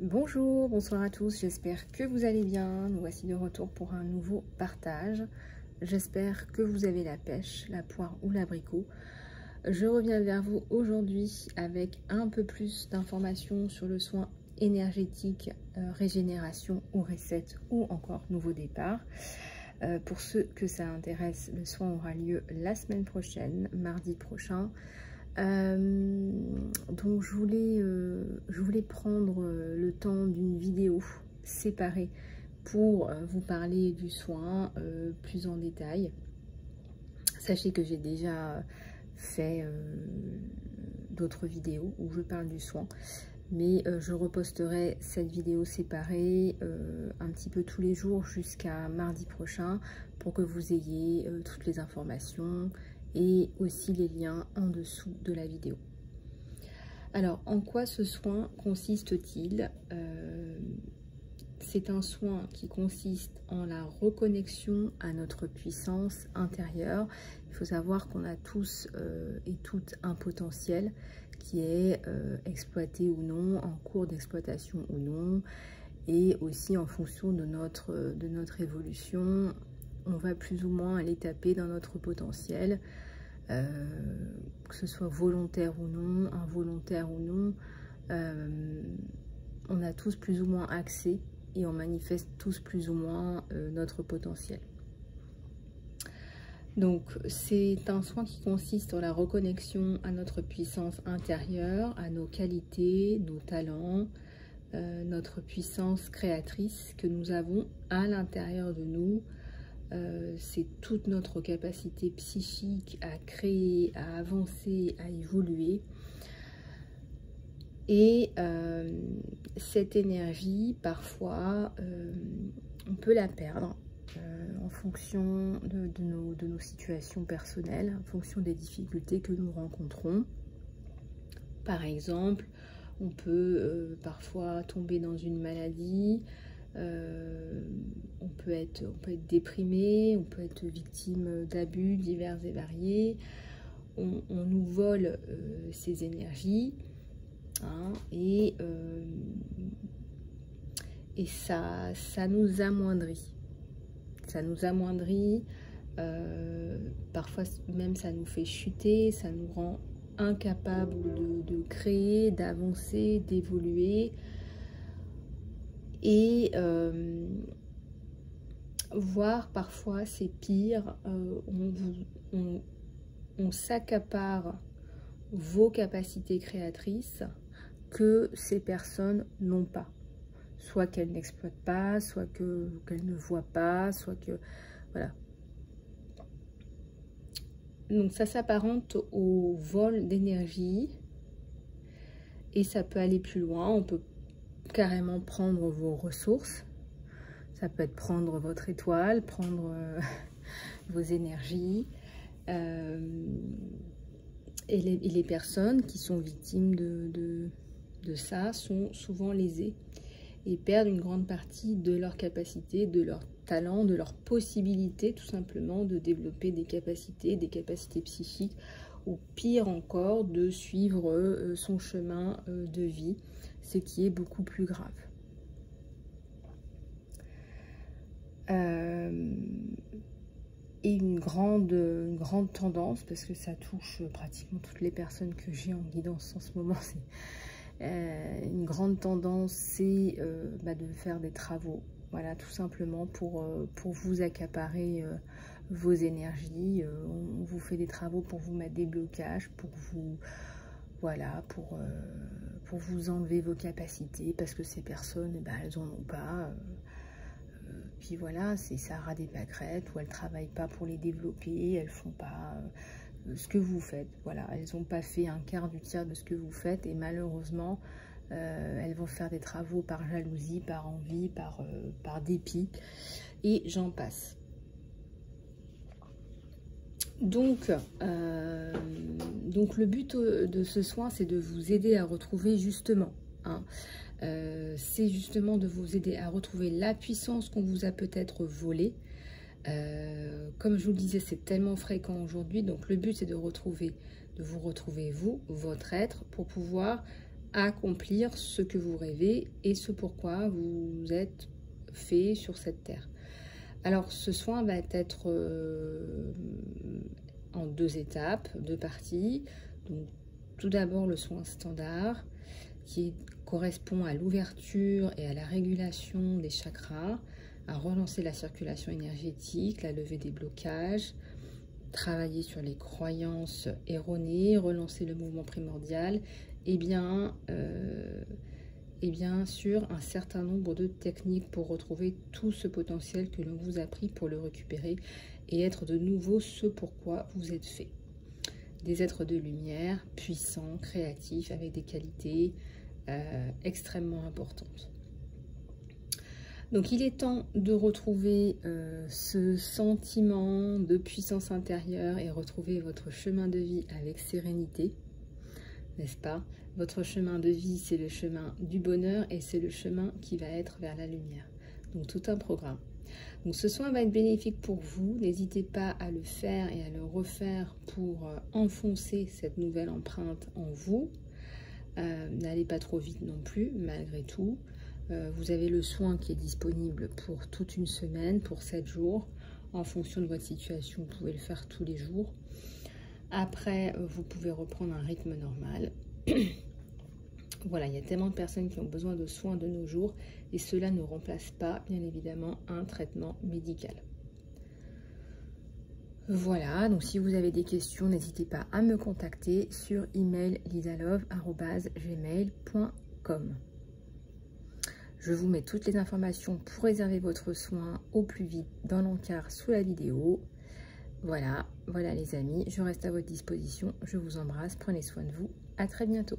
Bonjour, bonsoir à tous, j'espère que vous allez bien. Nous voici de retour pour un nouveau partage. J'espère que vous avez la pêche, la poire ou l'abricot. Je reviens vers vous aujourd'hui avec un peu plus d'informations sur le soin énergétique, régénération ou reset ou encore nouveau départ. Pour ceux que ça intéresse, le soin aura lieu la semaine prochaine, mardi prochain. Donc je voulais prendre le temps d'une vidéo séparée pour vous parler du soin plus en détail. Sachez que j'ai déjà fait d'autres vidéos où je parle du soin, mais je reposterai cette vidéo séparée un petit peu tous les jours jusqu'à mardi prochain pour que vous ayez toutes les informations et aussi les liens en dessous de la vidéo. Alors, en quoi ce soin consiste-t-il? C'est un soin qui consiste en la reconnexion à notre puissance intérieure. Il faut savoir qu'on a tous et toutes un potentiel qui est exploité ou non, en cours d'exploitation ou non, et aussi en fonction de notre évolution, on va plus ou moins aller taper dans notre potentiel, que ce soit volontaire ou non, involontaire ou non. On a tous plus ou moins accès et on manifeste tous plus ou moins notre potentiel. Donc c'est un soin qui consiste en la reconnexion à notre puissance intérieure, à nos qualités, nos talents, notre puissance créatrice que nous avons à l'intérieur de nous. C'est toute notre capacité psychique à créer, à avancer, à évoluer. Et cette énergie, parfois, on peut la perdre en fonction de nos situations personnelles, en fonction des difficultés que nous rencontrons. Par exemple, on peut parfois tomber dans une maladie, on peut être déprimé, on peut être victime d'abus divers et variés. On nous vole ces énergies, hein, et ça nous amoindrit. Ça nous amoindrit, parfois même ça nous fait chuter, ça nous rend incapables de créer, d'avancer, d'évoluer. Et voire parfois c'est pire, on s'accapare vos capacités créatrices que ces personnes n'ont pas. Soit qu'elles n'exploitent pas, soit qu'elles ne voient pas, soit que... Voilà. Donc ça s'apparente au vol d'énergie et ça peut aller plus loin. On peut carrément prendre vos ressources. Ça peut être prendre votre étoile, prendre vos énergies. Et les personnes qui sont victimes de ça sont souvent lésées et perdent une grande partie de leur capacité, de leur talent, de leur possibilité tout simplement de développer des capacités psychiques, ou pire encore de suivre son chemin de vie, ce qui est beaucoup plus grave. Et une grande tendance, parce que ça touche pratiquement toutes les personnes que j'ai en guidance en ce moment, une grande tendance, c'est de faire des travaux, voilà, tout simplement pour vous accaparer vos énergies. On vous fait des travaux pour vous mettre des blocages, pour vous, voilà, pour vous enlever vos capacités, parce que ces personnes, elles n'en ont pas. Puis voilà, ça ras des pâquerettes, ou elles ne travaillent pas pour les développer, elles ne font pas ce que vous faites. Voilà, elles n'ont pas fait un quart du tiers de ce que vous faites, et malheureusement, elles vont faire des travaux par jalousie, par envie, par dépit, et j'en passe. Donc le but de ce soin, c'est de vous aider à retrouver justement, hein, c'est justement de vous aider à retrouver la puissance qu'on vous a peut-être volée. Comme je vous le disais, c'est tellement fréquent aujourd'hui, donc le but c'est de vous retrouver vous, votre être, pour pouvoir accomplir ce que vous rêvez et ce pourquoi vous êtes fait sur cette terre. Alors ce soin va être en 2 étapes, 2 parties. Donc, tout d'abord le soin standard qui correspond à l'ouverture et à la régulation des chakras, à relancer la circulation énergétique, la levée des blocages, travailler sur les croyances erronées, relancer le mouvement primordial et bien sûr un certain nombre de techniques pour retrouver tout ce potentiel que l'on vous a pris pour le récupérer et être de nouveau ce pourquoi vous êtes fait. Des êtres de lumière, puissants, créatifs, avec des qualités extrêmement importantes. Donc il est temps de retrouver ce sentiment de puissance intérieure et retrouver votre chemin de vie avec sérénité, n'est-ce pas? Votre chemin de vie, c'est le chemin du bonheur et c'est le chemin qui va être vers la lumière. Donc tout un programme. Donc ce soin va être bénéfique pour vous. N'hésitez pas à le faire et à le refaire pour enfoncer cette nouvelle empreinte en vous. N'allez pas trop vite non plus, malgré tout. Vous avez le soin qui est disponible pour toute une semaine, pour 7 jours. En fonction de votre situation, vous pouvez le faire tous les jours. Après, vous pouvez reprendre un rythme normal. Voilà, il y a tellement de personnes qui ont besoin de soins de nos jours et cela ne remplace pas, bien évidemment, un traitement médical. Voilà, donc si vous avez des questions, n'hésitez pas à me contacter sur email lisalove@gmail.com. Je vous mets toutes les informations pour réserver votre soin au plus vite dans l'encart sous la vidéo. Voilà les amis, je reste à votre disposition. Je vous embrasse, prenez soin de vous. À très bientôt.